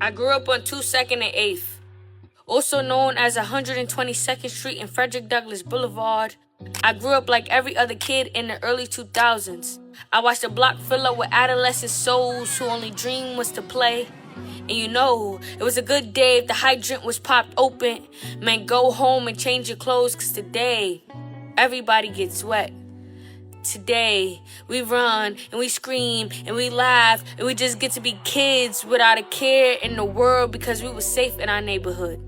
I grew up on 22nd and 8th, also known as 122nd Street and Frederick Douglass Boulevard. I grew up like every other kid in the early 2000s. I watched the block fill up with adolescent souls who only dream was to play. And you know, it was a good day if the hydrant was popped open. Man, go home and change your clothes, cause today, everybody gets wet. Today, we run and we scream and we laugh and we just get to be kids without a care in the world because we were safe in our neighborhood.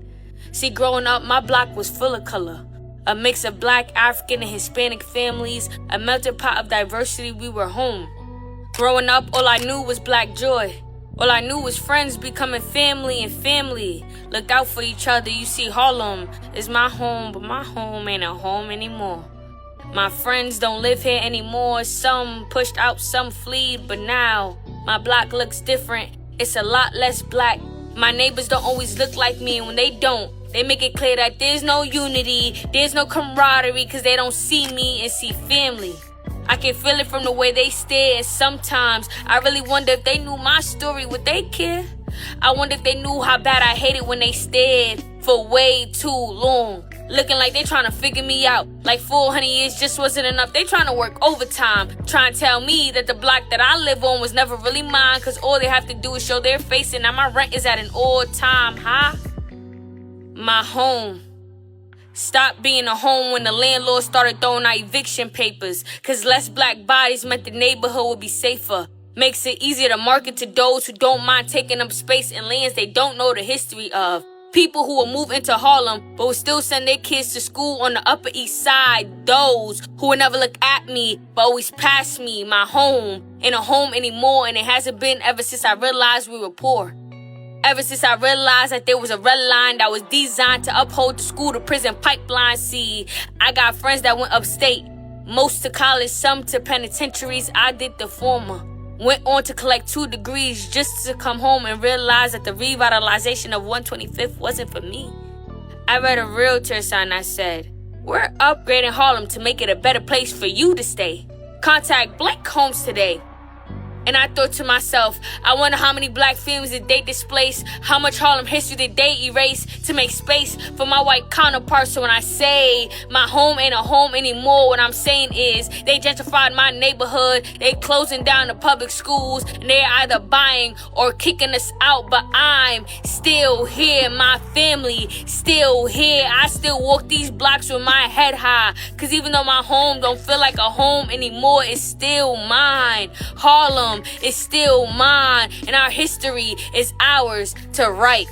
See, growing up, my block was full of color. A mix of black, African, and Hispanic families, a melting pot of diversity, we were home. Growing up, all I knew was black joy. All I knew was friends becoming family and family. Looked out for each other. You see, Harlem is my home, but my home ain't a home anymore. My friends don't live here anymore. Some pushed out, some fled, but now my block looks different. It's a lot less black. My neighbors don't always look like me, and when they don't, they make it clear that there's no unity, there's no camaraderie, cause they don't see me and see family. I can feel it from the way they stare, and sometimes I really wonder if they knew my story, would they care? I wonder if they knew how bad I hated when they stared for way too long. Looking like they trying to figure me out. Like 400 years just wasn't enough. They trying to work overtime. Trying to tell me that the block that I live on was never really mine. Cause all they have to do is show their face and now my rent is at an all-time high. My home stopped being a home when the landlord started throwing out eviction papers. Cause less black bodies meant the neighborhood would be safer. Makes it easier to market to those who don't mind taking up space in lands they don't know the history of. People who will move into Harlem but will still send their kids to school on the Upper East Side. Those who will never look at me but always pass me. My home ain't a home anymore, and it hasn't been ever since I realized we were poor. Ever since I realized that there was a red line that was designed to uphold the school to prison pipeline. See, I got friends that went upstate, most to college, some to penitentiaries. I did the former. Went on to collect 2 degrees just to come home and realize that the revitalization of 125th wasn't for me. I read a realtor sign that said, "We're upgrading Harlem to make it a better place for you to stay. Contact Blank Homes today." And I thought to myself, I wonder how many black families did they displace? How much Harlem history did they erase to make space for my white counterparts? So when I say my home ain't a home anymore, what I'm saying is they gentrified my neighborhood, they closing down the public schools, and they're either buying or kicking us out. But I'm still here, my family still here. I still walk these blocks with my head high, cause even though my home don't feel like a home anymore, it's still mine. Harlem is still mine, and our history is ours to write.